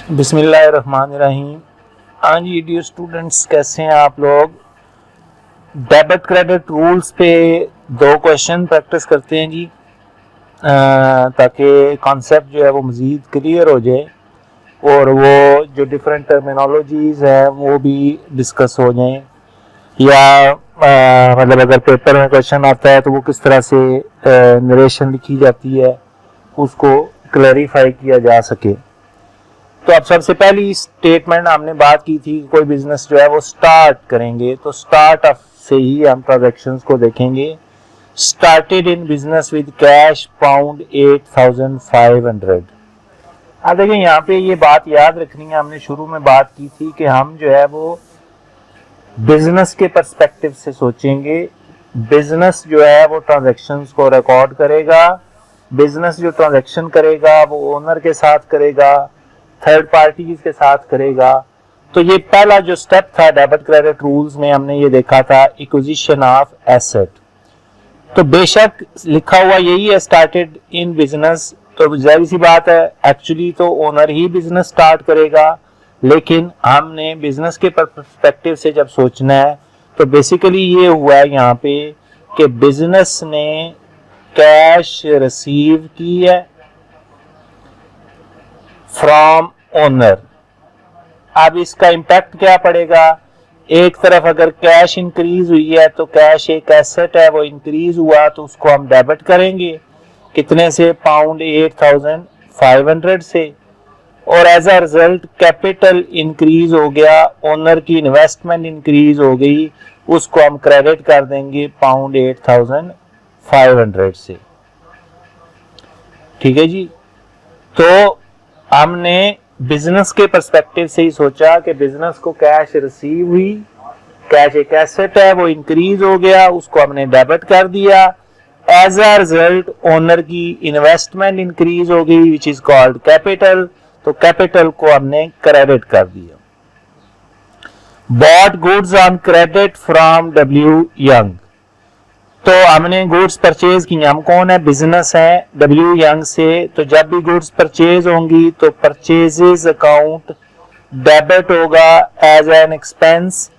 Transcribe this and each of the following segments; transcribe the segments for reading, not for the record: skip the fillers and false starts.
बिस्मिल्लाहिर्रहमानिर्रहीम। हाँ जी dear students, कैसे हैं आप लोग। डेबिट क्रेडिट रूल्स पे दो क्वेश्चन प्रैक्टिस करते हैं जी, ताकि कॉन्सेप्ट जो है वो मज़ीद क्लियर हो जाए और वो जो डिफरेंट टर्मिनोलॉजीज़ हैं वो भी डिस्कस हो जाएं, या मतलब अगर पेपर में क्वेश्चन आता है तो वो किस तरह से नरेशन लिखी जाती है उसको क्लैरिफाई किया जा सके। तो अब सबसे पहली स्टेटमेंट हमने बात की थी, कोई बिजनेस जो है वो स्टार्ट करेंगे तो स्टार्ट ऑफ से ही हम ट्रांजैक्शंस को देखेंगे। Started in business with cash pound 8500। अब देखिए यहाँ पे ये बात याद रखनी है, हमने शुरू में बात की थी कि हम जो है वो बिजनेस के पर्सपेक्टिव से सोचेंगे। बिजनेस जो है वो ट्रांजैक्शंस को रिकॉर्ड करेगा, बिजनेस जो ट्रांजैक्शन करेगा वो ओनर के साथ करेगा, थर्ड पार्टीज के साथ करेगा। तो ये पहला जो स्टेप था डेबिट क्रेडिट रूल्स में, हमने ये देखा था एक्विजिशन ऑफ एसेट। तो बेशक लिखा हुआ यही है स्टार्टेड इन बिजनेस, तो जाहिर सी बात है एक्चुअली तो ओनर ही बिजनेस स्टार्ट करेगा, लेकिन हमने बिजनेस के पर्सपेक्टिव से जब सोचना है तो बेसिकली ये हुआ है यहाँ पे कि बिजनेस ने कैश रिसीव की है फ्रॉम ओनर। अब इसका इम्पैक्ट क्या पड़ेगा, एक तरफ अगर कैश इंक्रीज हुई है तो कैश एक एसेट है, वो इंक्रीज हुआ तो उसको हम डेबिट करेंगे, कितने से, पाउंड 8500 से। और as a result capital increase हो गया, ओनर की इन्वेस्टमेंट इंक्रीज हो गई, उसको हम क्रेडिट कर देंगे पाउंड 8500 से। ठीक है जी। तो हमने बिजनेस के पर्सपेक्टिव से ही सोचा कि बिजनेस को कैश रिसीव हुई, कैश एक एसेट है, वो इंक्रीज हो गया, उसको हमने डेबिट कर दिया। एज अ रिजल्ट ओनर की इन्वेस्टमेंट इंक्रीज हो गई विच इज कॉल्ड कैपिटल, तो कैपिटल को हमने क्रेडिट कर दिया। Bought goods on credit from W young, तो हमने गुड्स परचेज की, हम कौन है, बिजनेस है, डब्ल्यू यंग से। तो जब भी गुड्स परचेज होंगी तो परचेजेस अकाउंट डेबिट होगा एज एन एक्सपेंस।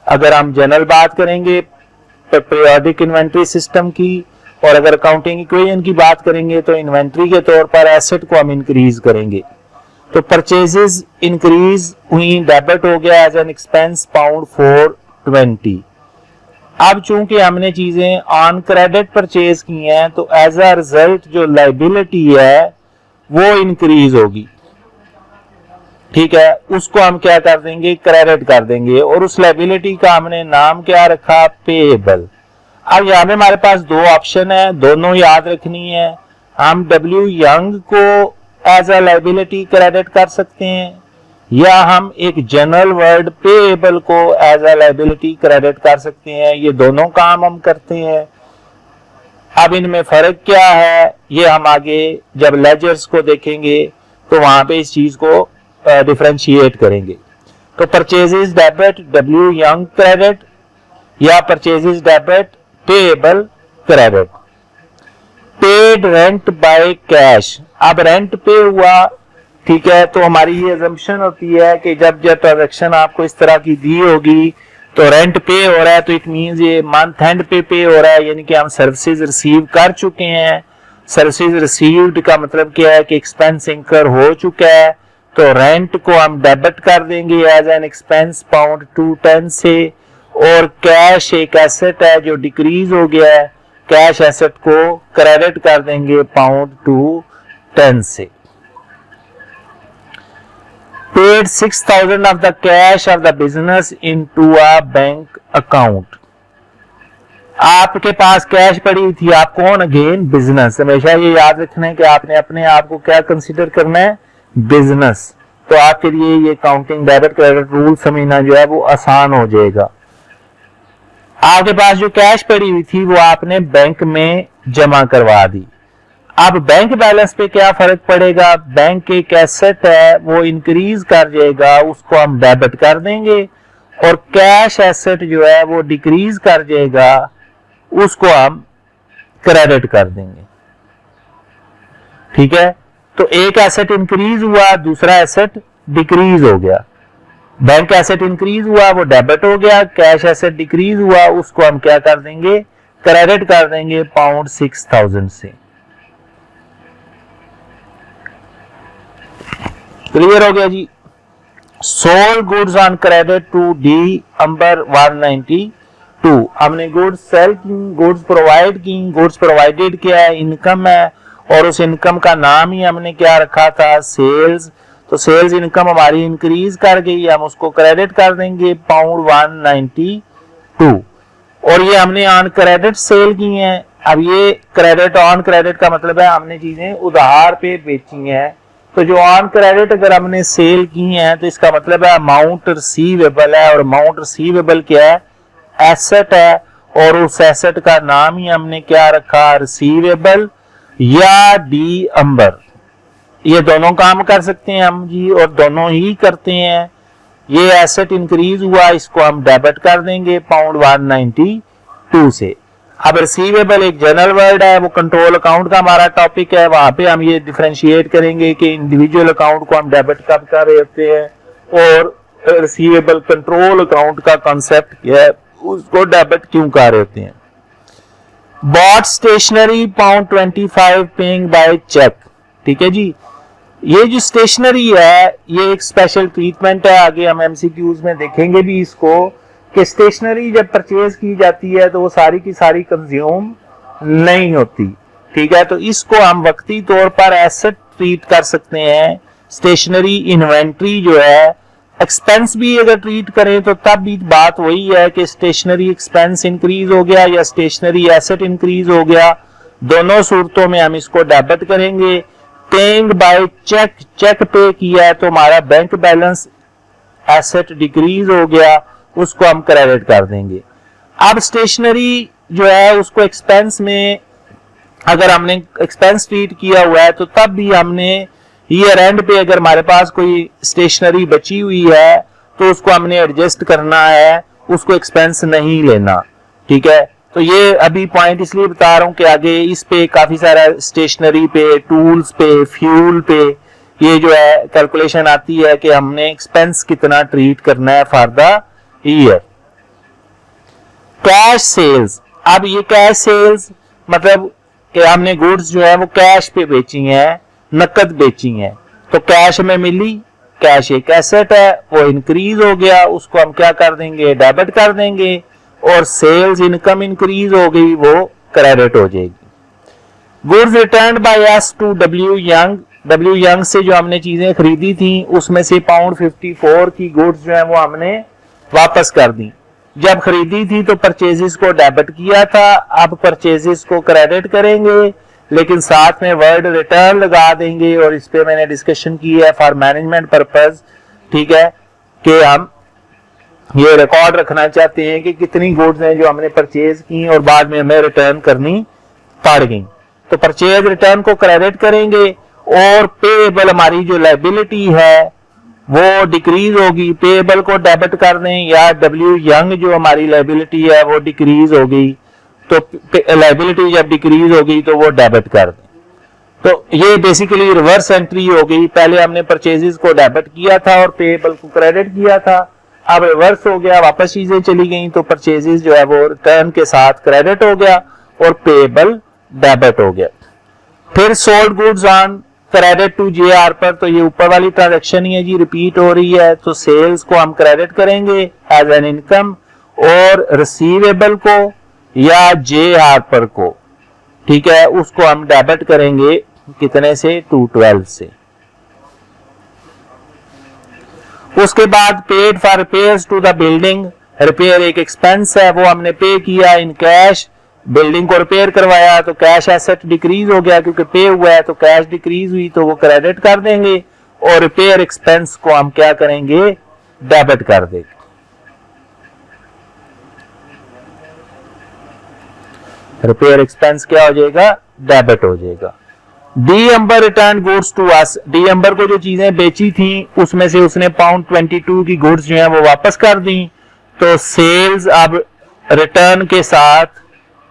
अगर हम जनरल बात करेंगे पीरियोडिक इन्वेंट्री सिस्टम की, और अगर अकाउंटिंग इक्वेशन की बात करेंगे तो इन्वेंट्री के तौर पर एसेट को हम इंक्रीज करेंगे। तो परचेजेस इंक्रीज हुई, डेबिट हो गया एज एन एक्सपेंस पाउंड 420। अब चूंकि हमने चीजें ऑन क्रेडिट परचेज की हैं तो एज अ रिजल्ट जो लाइबिलिटी है वो इंक्रीज होगी। ठीक है, उसको हम क्या कर देंगे, क्रेडिट कर देंगे, और उस लाइबिलिटी का हमने नाम क्या रखा, पेएबल। अब यहाँ पे हमारे पास दो ऑप्शन है, दोनों याद रखनी है। हम डब्ल्यू यंग को एज अ लाइबिलिटी क्रेडिट कर सकते हैं, या हम एक जनरल वर्ड पेएबल को एज अ लायबिलिटी क्रेडिट कर सकते हैं। ये दोनों काम हम करते हैं। अब इनमें फर्क क्या है ये हम आगे जब लेजर्स को देखेंगे तो वहां पे इस चीज को डिफरेंशिएट करेंगे। तो purchases debit W Young credit, या purchases debit payable credit. Paid rent by cash, अब रेंट पे हुआ, ठीक है, तो हमारी ये अजम्पशन होती है कि जब जब ट्रांजैक्शन आपको इस तरह की दी होगी तो रेंट पे हो रहा है, तो इट मींस ये मंथ एंड पे हो रहा है, यानी कि हम सर्विसेज रिसीव कर चुके हैं। सर्विसेज रिसीव्ड का मतलब क्या है कि एक्सपेंस इंकर हो चुका है, तो रेंट को हम डेबिट कर देंगे एज एन एक्सपेंस पाउंड 210 से। और कैश एक एसेट है जो डिक्रीज हो गया है, कैश एसेट को क्रेडिट कर देंगे पाउंड 210 से। Paid 6000 of the cash of the business into a bank account। आपके पास कैश पड़ी थी, आप कौन, अगेन बिजनेस। हमेशा ये याद रखना है कि आपने अपने आप को क्या कंसीडर करना है, बिजनेस। तो आपके लिए ये काउंटिंग डेबिट क्रेडिट रूल समझना जो है वो आसान हो जाएगा। आपके पास जो कैश पड़ी हुई थी वो आपने बैंक में जमा करवा दी। अब बैंक बैलेंस पे क्या फर्क पड़ेगा, बैंक एक एसेट है वो इंक्रीज कर जाएगा, उसको हम डेबिट कर देंगे, और कैश एसेट जो है वो डिक्रीज कर जाएगा, उसको हम क्रेडिट कर देंगे। ठीक है, तो एक एसेट इंक्रीज हुआ, दूसरा एसेट डिक्रीज हो गया, बैंक एसेट इंक्रीज हुआ वो डेबिट हो गया, कैश एसेट डिक्रीज हुआ उसको हम क्या कर देंगे, क्रेडिट कर देंगे पाउंड 6000 से। क्लियर हो गया जी। Sold goods on credit to D Amber 192, हमने गुड्स सेल की, गुड्स प्रोवाइड की, गुड्स प्रोवाइडेड किया है, इनकम है और उस इनकम का नाम ही हमने क्या रखा था, सेल्स। तो सेल्स इनकम हमारी इंक्रीज कर गई, हम उसको क्रेडिट कर देंगे पाउंड 192 और ये हमने ऑन क्रेडिट सेल की हैं। अब ये क्रेडिट ऑन क्रेडिट का मतलब है हमने चीजें उधार पे बेची हैं, तो जो ऑन क्रेडिट अगर हमने सेल की हैं तो इसका मतलब है अमाउंट रिसीवेबल है और अमाउंट रिसीवेबल क्या है, एसेट है और उस एसेट का नाम ही हमने क्या रखा, रिसीवेबल या डी अंबर। ये दोनों काम कर सकते हैं हम जी और दोनों ही करते हैं। ये एसेट इंक्रीज हुआ इसको हम डेबिट कर देंगे पाउंड 192 से। अब रिसीवेबल एक जनरल वर्ड है, वो कंट्रोल अकाउंट का हमारा टॉपिक है, वहां पे हम ये डिफरेंशिएट करेंगे कि इंडिविजुअल अकाउंट को हम डेबिट कब कर रहे होते हैं और रिसीवेबल कंट्रोल अकाउंट का कॉन्सेप्ट क्या है, उसको डेबिट क्यों कर रहे होते हैं। Bought stationery pound 25 paying by cheque, ठीक है जी। ये जो स्टेशनरी है ये एक स्पेशल ट्रीटमेंट है, आगे हम एमसीक्यूज में देखेंगे भी इसको कि स्टेशनरी जब परचेज की जाती है तो वो सारी की सारी कंज्यूम नहीं होती, ठीक है। तो इसको हम वक्ती तौर पर एसेट ट्रीट कर सकते हैं। स्टेशनरी इन्वेंट्री जो है एक्सपेंस भी अगर ट्रीट करें तो तब भी बात वही है कि स्टेशनरी एक्सपेंस इंक्रीज हो गया या स्टेशनरी एसेट इंक्रीज हो गया, दोनों सूरतों में हम इसको डेबिट करेंगे। पेइंग बाय चेक, चेक पे किया है तो हमारा बैंक बैलेंस एसेट डिक्रीज हो गया, उसको हम क्रेडिट कर देंगे। अब स्टेशनरी जो है उसको एक्सपेंस में अगर हमने एक्सपेंस ट्रीट किया हुआ है तो तब भी हमने ईयर एंड पे अगर हमारे पास कोई स्टेशनरी बची हुई है तो उसको हमने एडजस्ट करना है, उसको एक्सपेंस नहीं लेना, ठीक है। तो ये अभी पॉइंट इसलिए बता रहा हूं कि आगे इस पे काफी सारा स्टेशनरी पे, टूल्स पे, फ्यूल पे ये जो है कैलकुलेशन आती है कि हमने एक्सपेंस कितना ट्रीट करना है for the year. Cash sales, अब ये कैश सेल्स मतलब कि हमने गुड्स जो है वो कैश पे बेची हैं, नकद बेची हैं, तो कैश में मिली, कैश एक एसेट है वो इंक्रीज हो गया, उसको हम क्या कर देंगे, डेबिट कर देंगे और सेल्स इनकम इंक्रीज हो गई वो क्रेडिट हो जाएगी। Goods return by us to W Young, W Young से जो हमने चीजें खरीदी थी उसमें से पाउंड 54 की गुड्स जो है वो हमने वापस कर दी। जब खरीदी थी तो परचेजेस को डेबिट किया था, अब परचेजेस को क्रेडिट करेंगे लेकिन साथ में वर्ड रिटर्न लगा देंगे और इस पे मैंने डिस्कशन की है फॉर मैनेजमेंट पर्पस, ठीक है, कि हम ये रिकॉर्ड रखना चाहते हैं कि कितनी गुड्स हैं जो हमने परचेज की और बाद में हमें रिटर्न करनी पड़ गई। तो परचेज रिटर्न को क्रेडिट करेंगे और पेएबल हमारी जो लायबिलिटी है वो डिक्रीज होगी, पेएबल को डेबिट कर दें या डब्ल्यू यंग जो हमारी लायबिलिटी है वो डिक्रीज हो गई, तो लायबिलिटी जब डिक्रीज हो गई तो वो डेबिट कर दें। तो ये बेसिकली रिवर्स एंट्री हो गई, पहले हमने परचेजेस को डेबिट किया था और पेएबल को क्रेडिट किया था, अब रिवर्स हो गया, वापस चीजें चली गई तो परचेजेस जो है वो रिटर्न के साथ क्रेडिट हो गया और पेएबल डेबिट हो गया। फिर sold goods on credit to JR पर, तो ये ऊपर वाली ट्रांजैक्शन ही है जी, रिपीट हो रही है, तो सेल्स को हम क्रेडिट करेंगे एज एन इनकम और रिसीवेबल को या जेआर पर को, ठीक है, उसको हम डेबिट करेंगे कितने से, 212 से। उसके बाद paid for repairs to the building, repair एक एक्सपेंस है वो हमने पे किया इन कैश, बिल्डिंग को रिपेयर करवाया तो कैश एसेट डिक्रीज हो गया क्योंकि पे हुआ है, तो कैश डिक्रीज हुई तो वो क्रेडिट कर देंगे और रिपेयर एक्सपेंस को हम क्या करेंगे, डेबिट कर देंगे। रिपेयर एक्सपेंस क्या हो जाएगा, डेबिट हो जाएगा। D Amber return goods to us, D Amber को जो चीजें बेची थी उसमें से उसने पाउंड 22 की गुड्स जो है वो वापस कर दी, तो सेल्स अब रिटर्न के साथ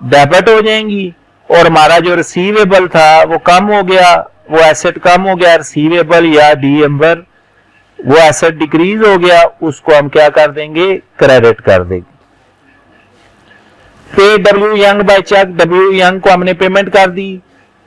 डेबिट हो जाएंगी और हमारा जो रिसीवेबल था वो कम हो गया, वो एसेट कम हो गया, रिसीवेबल या डी अंबर वो एसेट डिक्रीज हो गया, उसको हम क्या कर देंगे, क्रेडिट कर देंगे। Pay W Young by cheque, W Young को हमने पेमेंट कर दी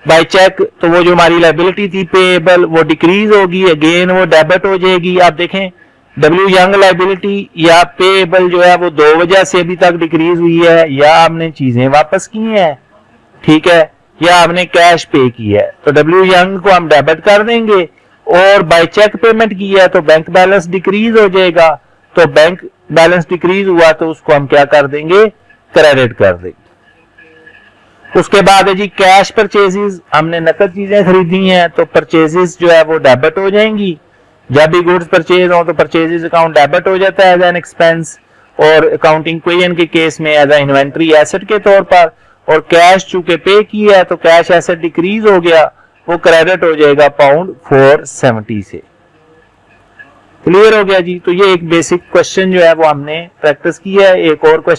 बाय चेक, तो वो जो हमारी लायबिलिटी थी पेएबल वो डिक्रीज होगी, अगेन वो डेबिट हो जाएगी। आप देखें डब्ल्यू यंग लायबिलिटी या पेएबल जो है वो दो वजह से अभी तक डिक्रीज हुई है, या हमने चीजें वापस की हैं, ठीक है, या हमने कैश पे किया है। तो डब्ल्यू यंग को हम डेबिट कर देंगे, और बाय चेक पेमेंट किया है तो बैंक बैलेंस डिक्रीज हो जाएगा। तो बैंक बैलेंस डिक्रीज हुआ तो उसको हम क्या कर देंगे, क्रेडिट कर देंगे। उसके बाद है जी कैश परचेजेस, हमने नकद चीजें खरीदी हैं तो परचेजेस जो है वो डेबिट हो जाएंगी। जब भी गुड्स परचेज हो तो परचेजेस अकाउंट डेबिट हो जाता है एज एन एक्सपेंस, और अकाउंटिंग इक्वेशन के केस में एज ए इन्वेंट्री एसेट के तौर पर। और कैश चूंकि पे किया है तो कैश एसेट डिक्रीज हो गया, वो क्रेडिट हो जाएगा पाउंड 470 से। क्लियर हो गया जी। तो ये एक बेसिक क्वेश्चन जो है वो हमने प्रैक्टिस किया है। एक और क्वेश्चन